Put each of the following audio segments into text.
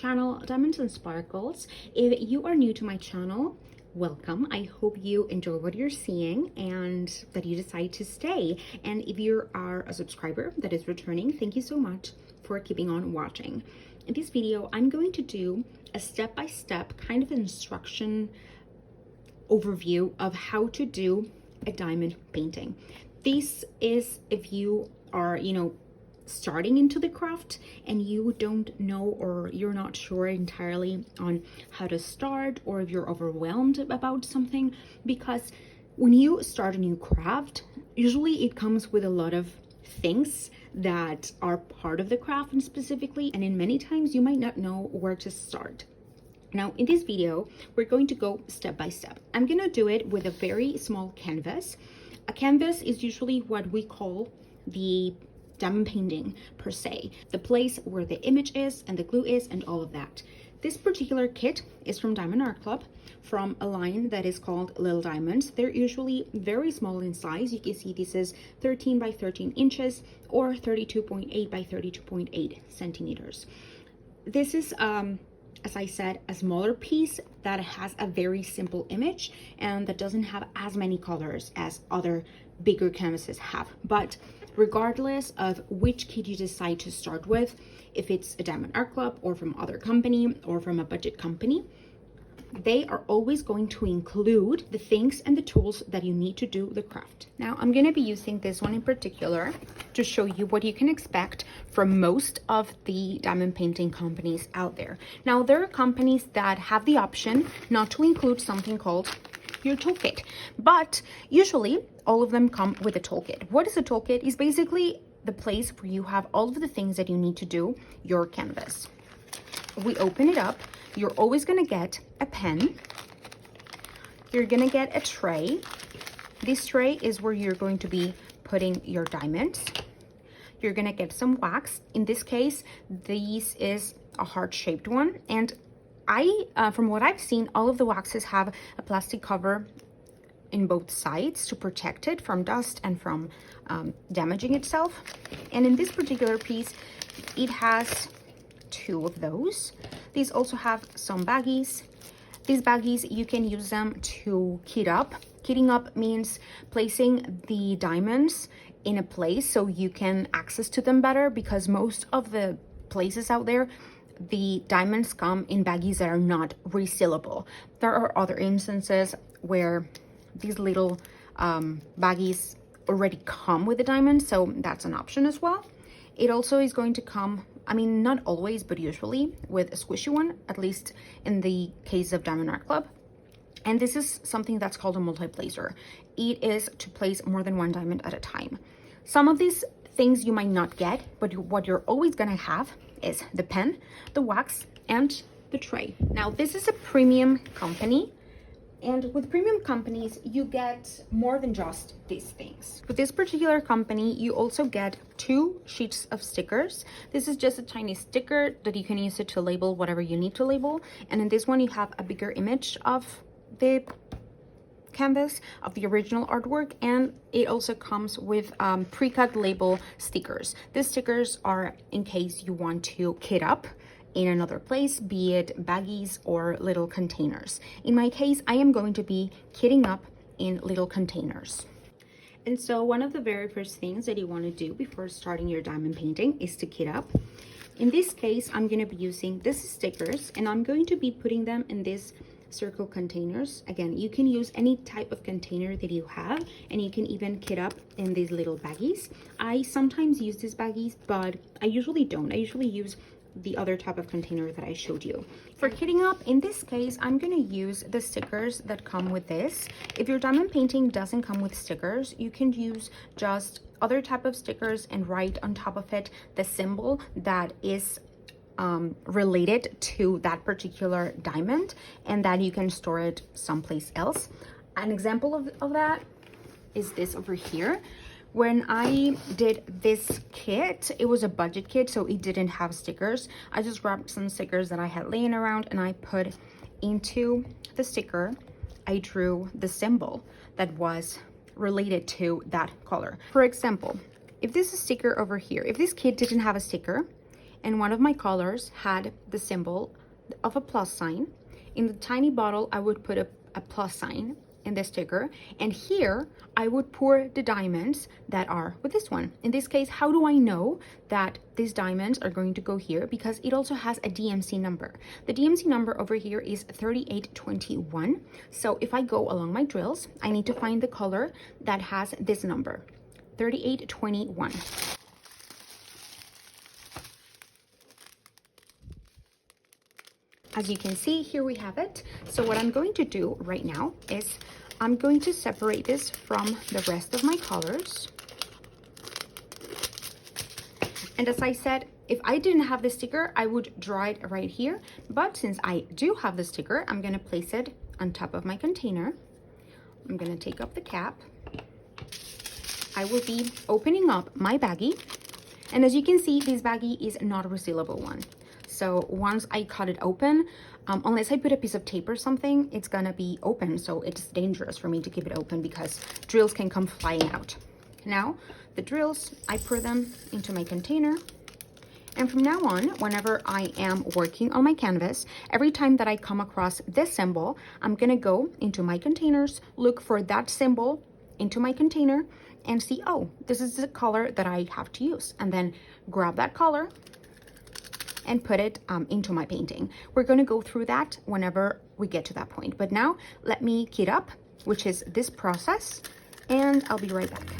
channel, Diamonds and Sparkles. If you are new to my channel, welcome. I hope you enjoy what you're seeing and that you decide to stay. And if you are a subscriber that is returning, thank you so much for keeping on watching. In this video, I'm going to do a step-by-step kind of instruction overview of how to do a diamond painting. This is if you are, starting into the craft and you don't know or you're not sure entirely on how to start, or if you're overwhelmed about something, because when you start a new craft, usually it comes with a lot of things that are part of the craft and specifically, and in many times you might not know where to start. Now in this video, we're going to go step by step. I'm gonna do it with a very small canvas. A canvas is usually what we call the diamond painting per se, the place where the image is and the glue is and all of that. This particular kit is from Diamond Art Club, from a line that is called Little Diamonds. They're usually very small in size. You can see this is 13 by 13 inches or 32.8 by 32.8 centimeters. This is as I said, a smaller piece that has a very simple image and that doesn't have as many colors as other bigger canvases have. But regardless of which kit you decide to start with, if it's a Diamond Art Club or from other company or from a budget company, they are always going to include the things and the tools that you need to do the craft. Now I'm going to be using this one in particular to show you what you can expect from most of the diamond painting companies out there. Now there are companies that have the option not to include something called your toolkit, but usually all of them come with a toolkit. What is a toolkit? Is basically the place where you have all of the things that you need to do your canvas. We open it up. You're always going to get a pen. You're going to get a tray. This tray is where you're going to be putting your diamonds. You're going to get some wax. In this case, this is a heart-shaped one. And from what I've seen, all of the waxes have a plastic cover in both sides to protect it from dust and from damaging itself. And in this particular piece, it has two of those. These also have some baggies. These baggies, you can use them to kit up. Kitting up means placing the diamonds in a place so you can access to them better, because most of the places out there, the diamonds come in baggies that are not resealable. There are other instances where these little baggies already come with the diamonds, so that's an option as well. It also is going to come, I mean, not always, but usually with a squishy one, at least in the case of Diamond Art Club. And this is something that's called a multi-placer. It is to place more than one diamond at a time. Some of these things you might not get, but what you're always gonna have is the pen, the wax, and the tray. Now, this is a premium company. And with premium companies, you get more than just these things. With this particular company, you also get 2 sheets of stickers. This is just a tiny sticker that you can use it to label whatever you need to label. And in this one, you have a bigger image of the canvas, of the original artwork. And it also comes with pre-cut label stickers. These stickers are in case you want to kit up in another place, be it baggies or little containers. In my case, I am going to be kitting up in little containers. And so one of the very first things that you want to do before starting your diamond painting is to kit up. In this case, I'm going to be using these stickers and I'm going to be putting them in these circle containers. Again, you can use any type of container that you have, and you can even kit up in these little baggies. I sometimes use these baggies, but I usually don't. I usually use the other type of container that I showed you. For kitting up, in this case, I'm going to use the stickers that come with this. If your diamond painting doesn't come with stickers, you can use just other type of stickers and write on top of it the symbol that is related to that particular diamond, and that you can store it someplace else. An example of that is this over here. When I did this kit, it was a budget kit, so it didn't have stickers. I just grabbed some stickers that I had laying around and I put into the sticker, I drew the symbol that was related to that color. For example, if this is a sticker over here, if this kit didn't have a sticker and one of my colors had the symbol of a plus sign. In the tiny bottle, I would put a plus sign in the sticker, and here I would pour the diamonds that are with this one. In this case, how do I know that these diamonds are going to go here? Because it also has a DMC number. The DMC number over here is 3821. So if I go along my drills, I need to find the color that has this number, 3821. As you can see, here we have it. So what I'm going to do right now is I'm going to separate this from the rest of my colors. And as I said, if I didn't have the sticker, I would draw it right here. But since I do have the sticker, I'm going to place it on top of my container. I'm going to take up the cap. I will be opening up my baggie. And as you can see, this baggie is not a resealable one. So once I cut it open, unless I put a piece of tape or something, it's gonna be open. So it's dangerous for me to keep it open because drills can come flying out. Now, the drills, I pour them into my container. And from now on, whenever I am working on my canvas, every time that I come across this symbol, I'm gonna go into my containers, look for that symbol into my container and see, oh, this is the color that I have to use. And then grab that color and put it into my painting. We're gonna go through that whenever we get to that point. But now let me kit up, which is this process, and I'll be right back.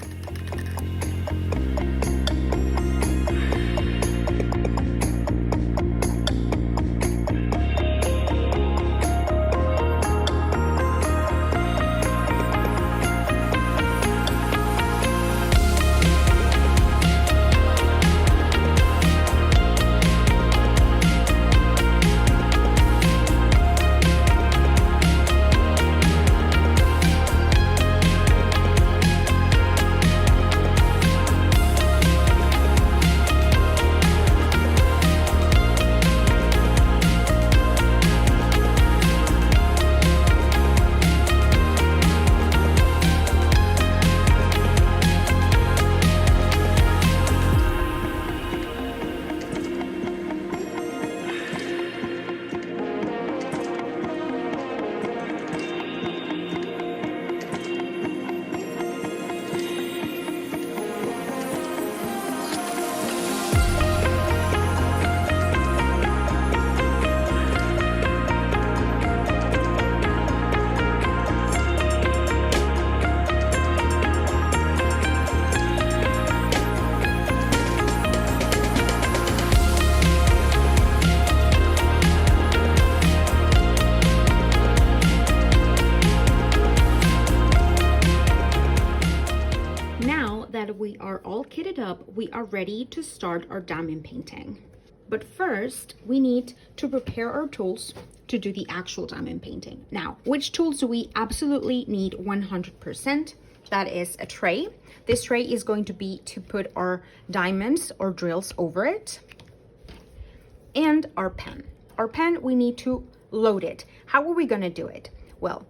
We are all kitted up, we are ready to start our diamond painting. But first, we need to prepare our tools to do the actual diamond painting. Now, which tools do we absolutely need 100%? That is a tray. This tray is going to be to put our diamonds or drills over it. And our pen. Our pen, we need to load it. How are we gonna do it? Well,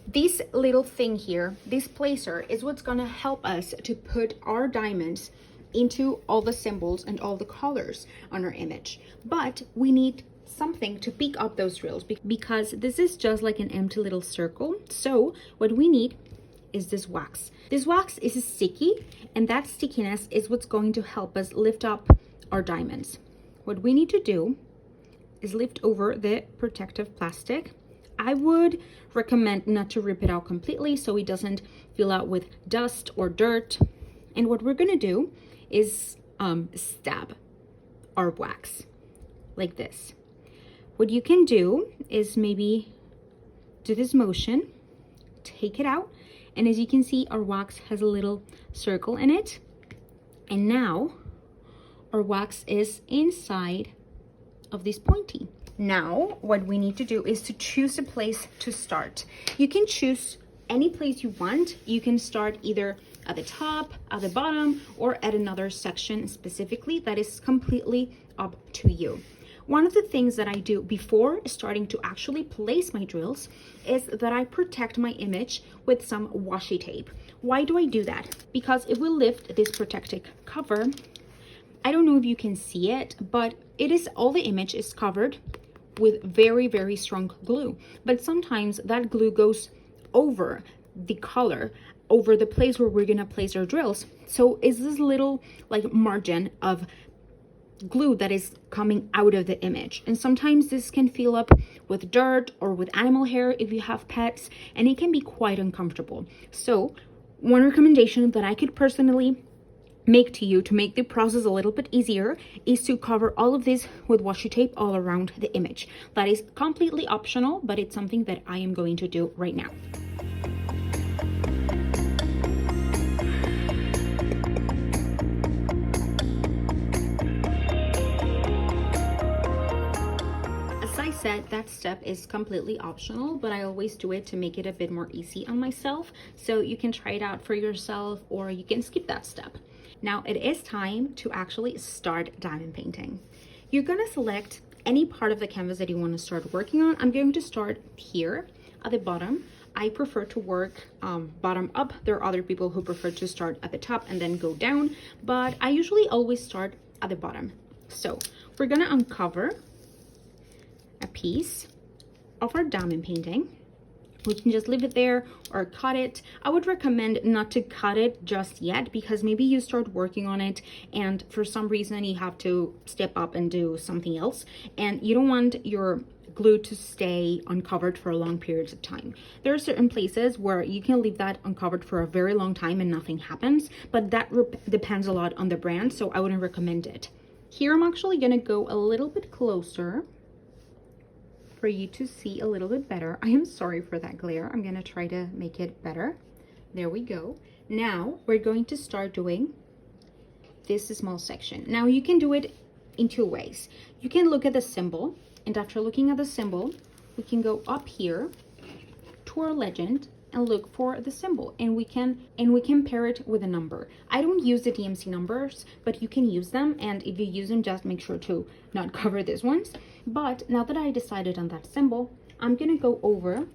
this little thing here, this placer, is what's gonna help us to put our diamonds into all the symbols and all the colors on our image. But we need something to pick up those drills because this is just like an empty little circle. So what we need is this wax. This wax is sticky, and that stickiness is what's going to help us lift up our diamonds. What we need to do is lift over the protective plastic. I would recommend not to rip it out completely so it doesn't fill out with dust or dirt. And what we're gonna do is stab our wax like this. What you can do is maybe do this motion, take it out, and as you can see, our wax has a little circle in it. And now our wax is inside of this pointy. Now, what we need to do is to choose a place to start. You can choose any place you want. You can start either at the top, at the bottom, or at another section specifically. That is completely up to you. One of the things that I do before starting to actually place my drills is that I protect my image with some washi tape. Why do I do that? Because if we lift this protective cover, I don't know if you can see it, but all the image is covered with very, very strong glue. But sometimes that glue goes over the color, over the place where we're gonna place our drills. So is this little like margin of glue that is coming out of the image. And sometimes this can fill up with dirt or with animal hair if you have pets, and it can be quite uncomfortable. So one recommendation that I could personally make to you to make the process a little bit easier is to cover all of this with washi tape all around the image. That is completely optional, but it's something that I am going to do right now. Said that step is completely optional, but I always do it to make it a bit more easy on myself, so you can try it out for yourself or you can skip that step. Now it is time to actually start diamond painting. You're gonna select any part of the canvas that you want to start working on. I'm going to start here at the bottom. I prefer to work bottom up. There are other people who prefer to start at the top and then go down, but I usually always start at the bottom. So we're gonna uncover a piece of our diamond painting. We can just leave it there or cut it. I would recommend not to cut it just yet, because maybe you start working on it and for some reason you have to step up and do something else, and you don't want your glue to stay uncovered for long periods of time. There are certain places where you can leave that uncovered for a very long time and nothing happens, but that depends a lot on the brand, so I wouldn't recommend it. Here I'm actually gonna go a little bit closer for you to see a little bit better. I am sorry for that glare. I'm gonna try to make it better. There we go. Now we're going to start doing this small section. Now you can do it in two ways. You can look at the symbol, and after looking at the symbol, we can go up here to our legend and look for the symbol, and we can pair it with a number. I don't use the DMC numbers, but you can use them, and if you use them, just make sure to not cover these ones. But now that I decided on that symbol, I'm gonna go over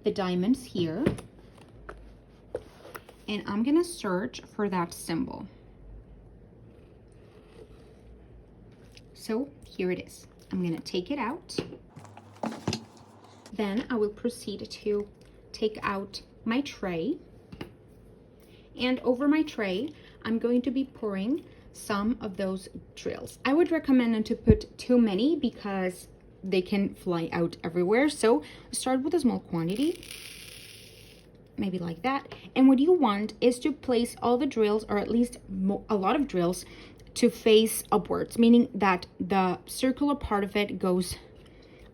the diamonds here, and I'm gonna search for that symbol. So here it is. I'm gonna take it out. Then I will proceed to take out my tray, and over my tray I'm going to be pouring some of those drills. I would recommend not to put too many because they can fly out everywhere, so start with a small quantity, maybe like that. And what you want is to place all the drills, or at least a lot of drills, to face upwards, meaning that the circular part of it goes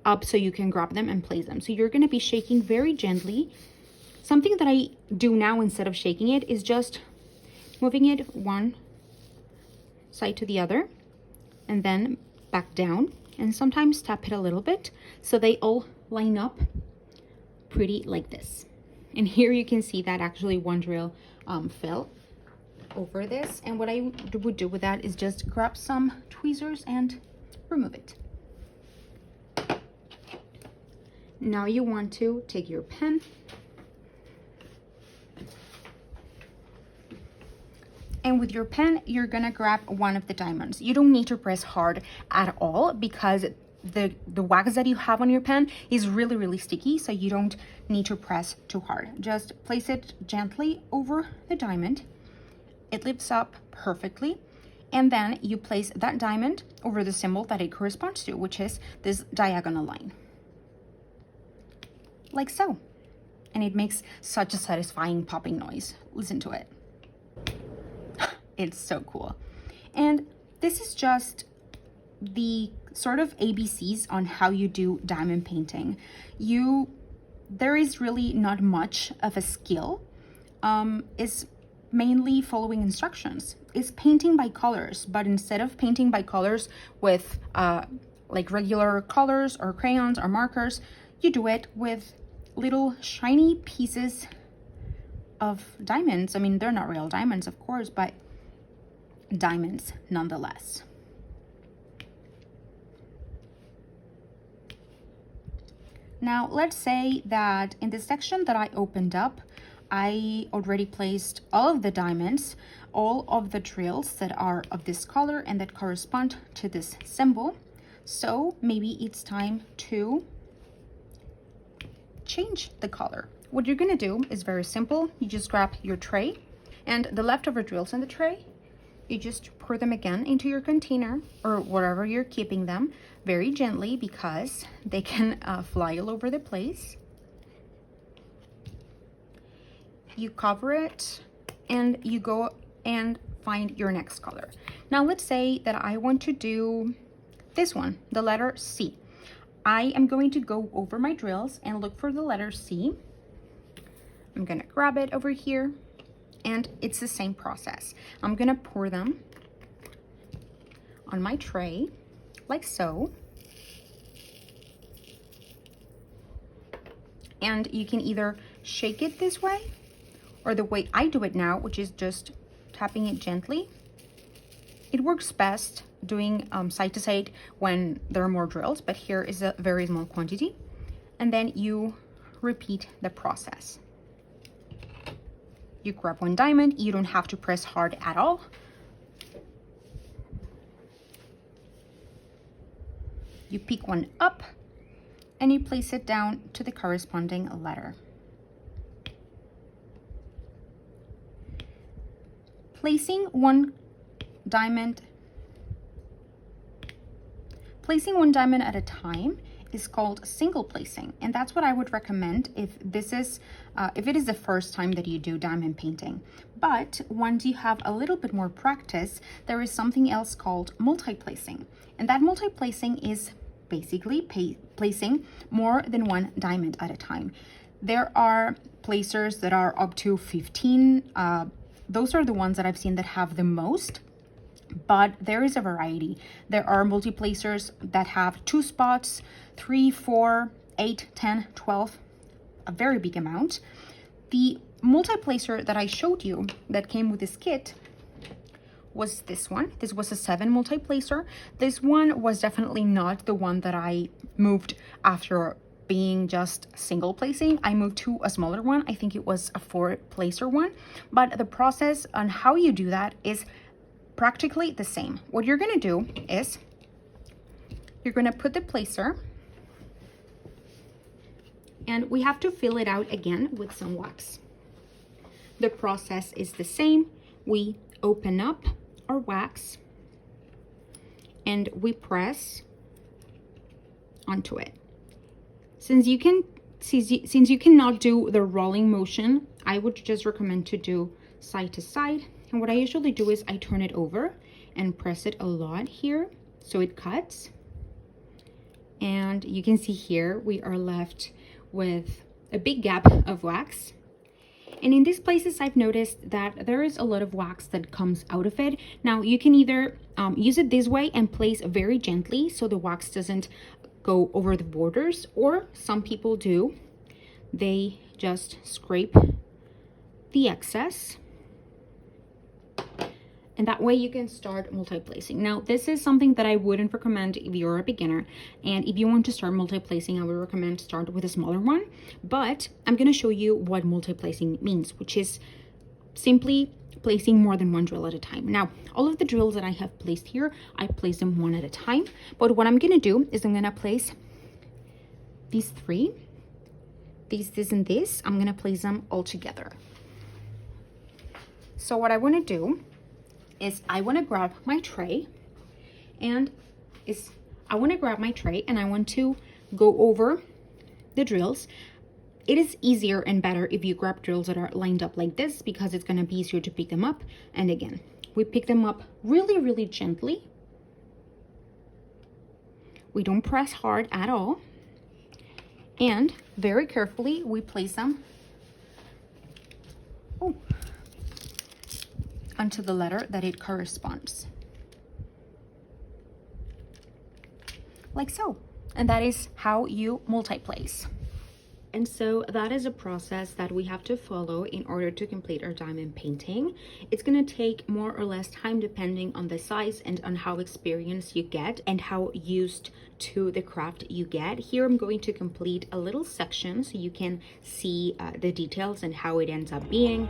up so you can grab them and place them. So you're going to be shaking very gently. Something that I do now instead of shaking it is just moving it one side to the other and then back down, and sometimes tap it a little bit so they all line up pretty like this. And here you can see that actually one drill fell over this, and what I would do with that is just grab some tweezers and remove it. Now you want to take your pen and with your pen you're gonna grab one of the diamonds. You don't need to press hard at all because the wax that you have on your pen is really sticky, so you don't need to press too hard. Just place it gently over the diamond. It lifts up perfectly, and then you place that diamond over the symbol that it corresponds to, which is this diagonal line, like so. And it makes such a satisfying popping noise. Listen to it. It's so cool. And this is just the sort of ABCs on how you do diamond painting. There is really not much of a skill. It's mainly following instructions. It's painting by colors, but instead of painting by colors with like regular colors or crayons or markers, you do it with little shiny pieces of diamonds. I mean, they're not real diamonds, of course, but diamonds nonetheless. Now, let's say that in the section that I opened up, I already placed all of the diamonds, all of the drills that are of this color and that correspond to this symbol. So maybe it's time to change the color. What you're gonna do is very simple. You just grab your tray and the leftover drills in the tray, you just pour them again into your container or wherever you're keeping them, very gently because they can fly all over the place. You cover it and you go and find your next color. Now let's say that I want to do this one, the letter C. I am going to go over my drills and look for the letter C. I'm gonna grab it over here and it's the same process. I'm gonna pour them on my tray like so. And you can either shake it this way or the way I do it now, which is just tapping it gently. It works best doing side to side when there are more drills, but here is a very small quantity. And then you repeat the process. You grab one diamond, you don't have to press hard at all. You pick one up and you place it down to the corresponding letter. Placing one diamond at a time is called single placing, and that's what I would recommend if this is if it is the first time that you do diamond painting. But once you have a little bit more practice, there is something else called multi-placing, and that multi-placing is basically placing more than one diamond at a time. There are placers that are up to 15. Those are the ones that I've seen that have the most, but there is a variety. There are multi-placers that have 2 spots, 3, 4, 8, 10, 12, a very big amount. The multi-placer that I showed you that came with this kit was this one. This was a 7 multi-placer. This one was definitely not the one that I moved after being just single placing. I moved to a smaller one. I think it was a 4 placer one, but the process on how you do that is practically the same. What you're gonna do is you're gonna put the placer and we have to fill it out again with some wax. The process is the same. We open up our wax and we press onto it. Since you cannot do the rolling motion, I would just recommend to do side to side. And what I usually do is I turn it over and press it a lot here so it cuts. And you can see here we are left with a big gap of wax. And in these places, I've noticed that there is a lot of wax that comes out of it. Now you can either use it this way and place very gently so the wax doesn't go over the borders, or some people do. They just scrape the excess. And that way you can start multi-placing. Now, this is something that I wouldn't recommend if you're a beginner. And if you want to start multi-placing, I would recommend start with a smaller one. But I'm going to show you what multi-placing means, which is simply placing more than one drill at a time. Now, all of the drills that I have placed here, I place them one at a time. But what I'm going to do is I'm going to place these 3, this, and this. I'm going to place them all together. So what I want to do is I want to grab my tray and I want to go over the drills. It is easier and better if you grab drills that are lined up like this because it's going to be easier to pick them up. And again, we pick them up really, really gently. We don't press hard at all. And very carefully, we place them onto the letter that it corresponds. Like so. And that is how you multi-place. And so that is a process that we have to follow in order to complete our diamond painting. It's going to take more or less time depending on the size and on how experienced you get and how used to the craft you get. Here I'm going to complete a little section so you can see the details and how it ends up being.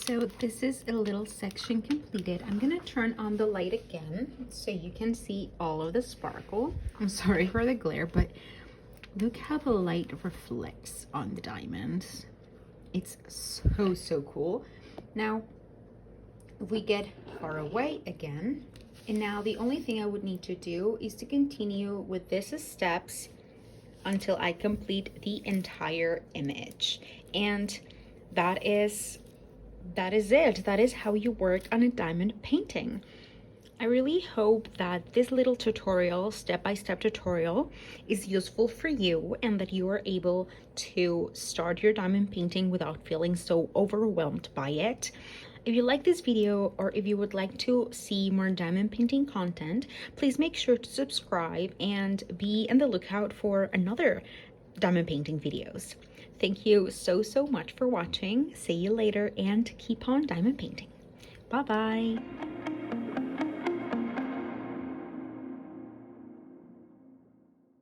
So this is a little section completed. I'm gonna turn on the light again so you can see all of the sparkle. I'm sorry for the glare, but look how the light reflects on the diamonds. It's so cool. Now we get far away again, and now the only thing I would need to do is to continue with these steps until I complete the entire image. And that is it. That is how you work on a diamond painting. I really hope that this little tutorial, step-by-step tutorial, is useful for you and that you are able to start your diamond painting without feeling so overwhelmed by it. If you like this video or if you would like to see more diamond painting content, please make sure to subscribe and be on the lookout for another diamond painting videos. Thank you so much for watching. See you later and keep on diamond painting. Bye bye.